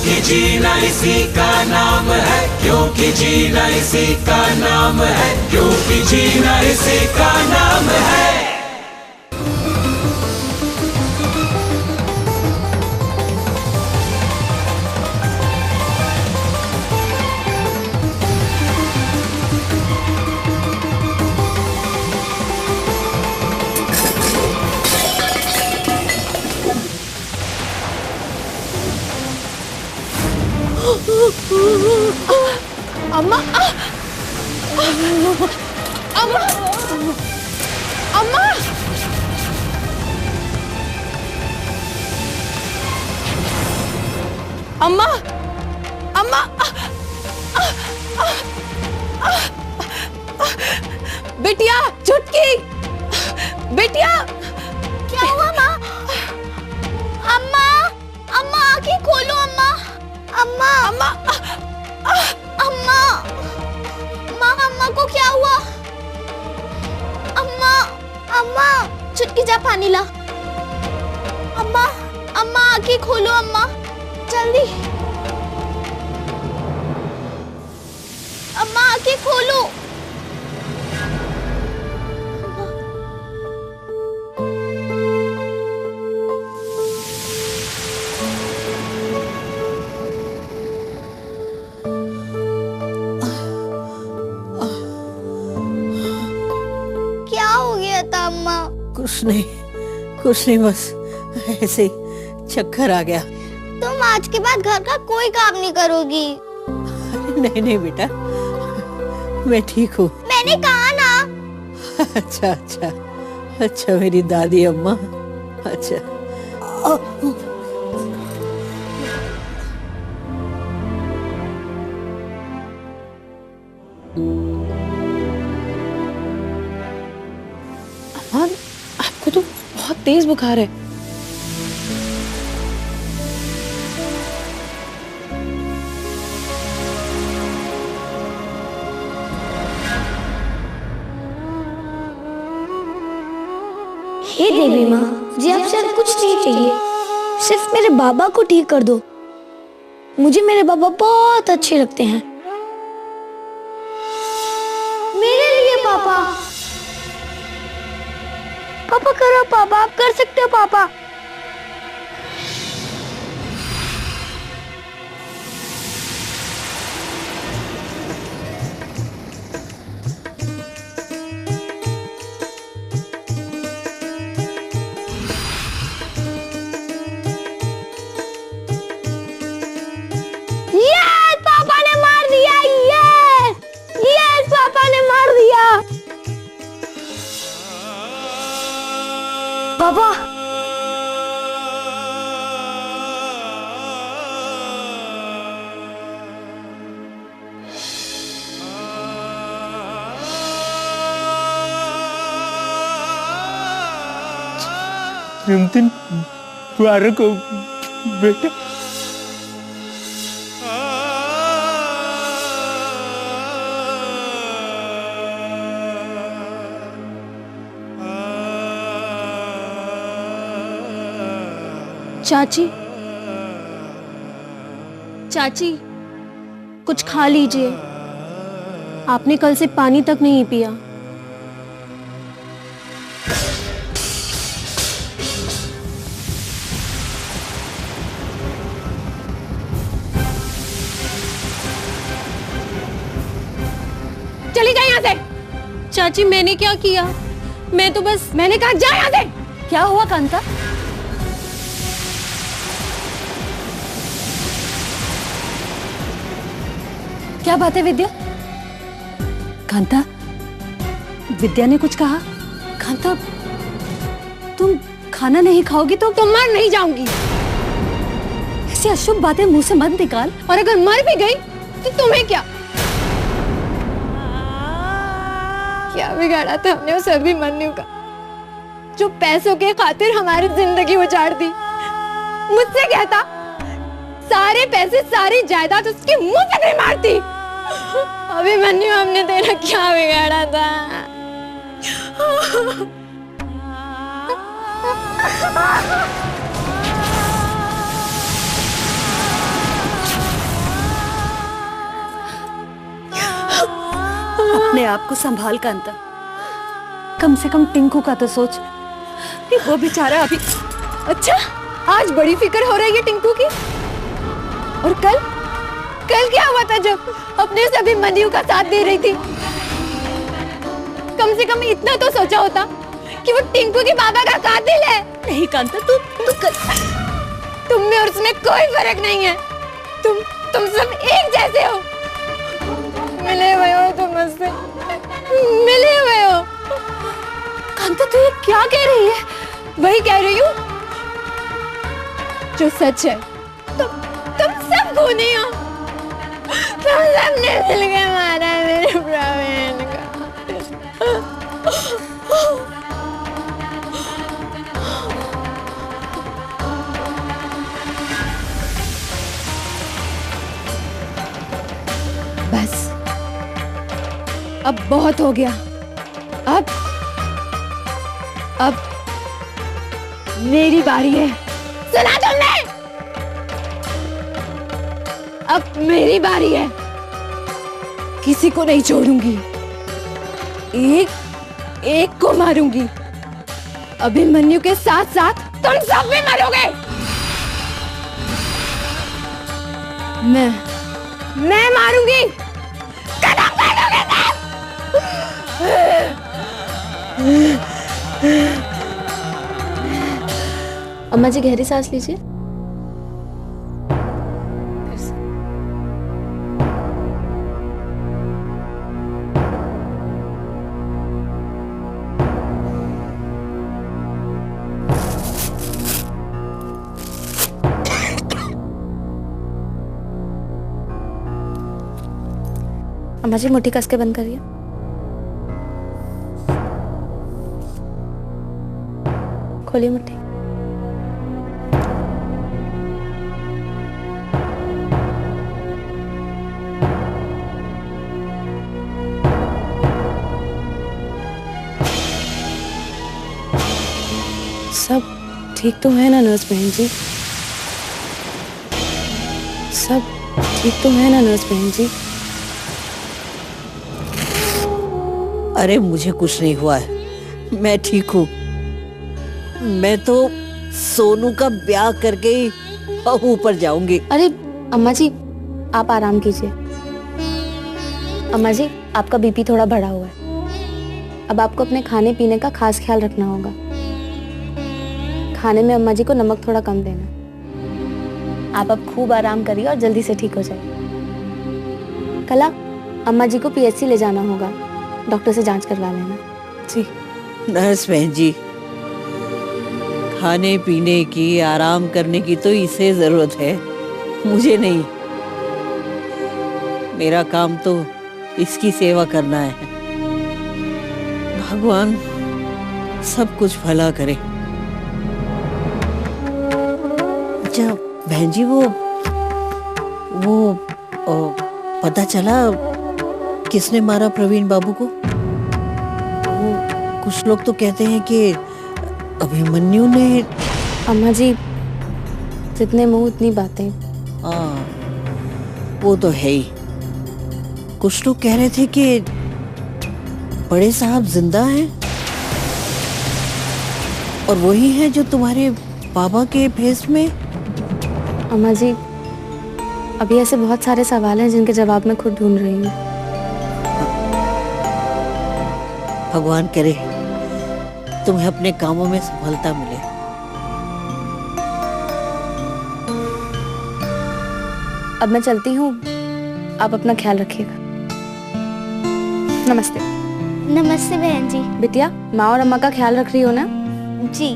क्योंकि जीना इसी का नाम है, क्योंकि जीना इसी का नाम है, क्योंकि जीना इसी का नाम है। अम्मा, अम्मा, अम्मा, अम्मा, अम्मा, बिटिया, चुटकी, बिटिया, क्या हुआ माँ? अम्मा, अम्मा आंखें खोलो अम्मा, अम्मा, अम्मा, अम्मा, माँ अम्मा को क्या हुआ? अम्मा, अम्मा, चुटकी जा पानी ला। अम्मा, अम्मा आंखें खोलो अम्मा, जल्दी। अम्मा आंखें खोलो। क्या हो गया था अम्मा? कुछ नहीं, बस ऐसे ही चक्कर आ गया। तुम आज के बाद घर का कोई काम नहीं करोगी। अरे नहीं बेटा, मैं ठीक हूँ। मैंने कहा ना। अच्छा मेरी दादी अम्मा, अच्छा। अम्मा, आपको तो बहुत तेज बुखार है। हे देवी माँ, मुझे आपसे और कुछ नहीं चाहिए, सिर्फ मेरे बाबा को ठीक कर दो। मुझे मेरे बाबा बहुत अच्छे लगते हैं। मेरे लिए पापा, पापा करो पापा, आप कर सकते हो पापा। यस, पापा ने मार दिया। यस, पापा ने मार दिया। पापा, जन्मदिन मुबारक हो बेटा। चाची, चाची, कुछ खा लीजिए। आपने कल से पानी तक नहीं पिया। चली जाए यहाँ से। चाची, मैंने क्या किया? मैं तो बस, मैंने कहा जा यहाँ से। क्या हुआ कांता? क्या बात है विद्या? कांता, विद्या ने कुछ कहा? कांता, तुम खाना नहीं खाओगी तो तुम मर नहीं जाऊंगी। ऐसी अशुभ बातें मुंह से मत निकाल, और अगर मर भी गई तो तुम्हें क्या? क्या बिगाड़ा था हमने उस अभिमन्यु का, जो पैसों के खातिर हमारी जिंदगी उजाड़ दी। मुझसे कहता सारे पैसे सारी जायदाद उसके मुंह पे नहीं मारती। अभिमन्यु, हमने तेरा क्या बिगाड़ा था? अपने आप को संभाल कांता, कम से कम टिंकू का तो सोच। वो बेचारा अभी। अच्छा, आज बड़ी फिक्र हो रही है टिंकू की। और कल कल क्या हुआ था जब अपने उस अभिमन्यु का साथ दे रही थी? कम से कम इतना तो सोचा होता कि वो टिंकू के बाबा का कातिल है। नहीं कांता, तू तुम में और उसमें कोई फर्क नहीं है। तुम सब एक जैसे हो। मिले हुए हो तुम मुझसे, मिले हुए हो। कांता, तू ये क्या कह रही है? वही कह रही हूँ जो सच है। तुम सब खूनी हो। तुम सबने मिलकर मारा मेरे प्रवीण का। बस अब बहुत हो गया। अब मेरी बारी है। सुना तुमने? अब मेरी बारी है। किसी को नहीं छोड़ूंगी। एक को मारूंगी। अभिमन्यु के साथ साथ तुम सब भी मरोगे। मैं मारूंगी। कदम काटोगे सब। अम्मा जी गहरी सांस लीजिए। अम्मा जी मुट्ठी कस के बंद करिए। खोलिए मुट्ठी। सब ठीक तो है ना नर्स बहन जी? सब ठीक तो है ना नर्स बहन जी? अरे मुझे कुछ नहीं हुआ है, मैं ठीक हूँ। मैं तो सोनू का ब्याह करके ही ऊपर जाऊंगी। अरे अम्मा जी आप आराम कीजिए। अम्मा जी आपका बीपी थोड़ा बढ़ा हुआ है। अब आपको अपने खाने पीने का खास ख्याल रखना होगा। खाने में अम्मा जी को नमक थोड़ा कम देना। आप अब खूब आराम करिए और जल्दी से ठीक हो जाइए। कल अम्मा जी को पीएचसी ले जाना होगा, डॉक्टर से जांच करवा लेना। जी नर्स बहन जी, खाने पीने की आराम करने की तो इसे जरूरत है, मुझे नहीं। मेरा काम तो इसकी सेवा करना है। भगवान सब कुछ भला करे। अच्छा बहन जी, वो पता चला किसने मारा प्रवीण बाबू को? वो कुछ लोग तो कहते हैं कि अभिमन्यु ने। अम्मा जी जितने मुंह उतनी बातें। हाँ वो तो है ही। कुछ लोग कह रहे थे कि बड़े साहब जिंदा हैं और वही है जो तुम्हारे बाबा के भेष में। अम्मा जी अभी ऐसे बहुत सारे सवाल हैं जिनके जवाब मैं खुद ढूंढ रही हूँ। भगवान करे तुम्हें अपने कामों में सफलता मिले। अब मैं चलती हूँ, आप अपना ख्याल रखिएगा। नमस्ते। नमस्ते बहन जी। बिटिया माँ और अम्मा का ख्याल रख रही हो ना? जी।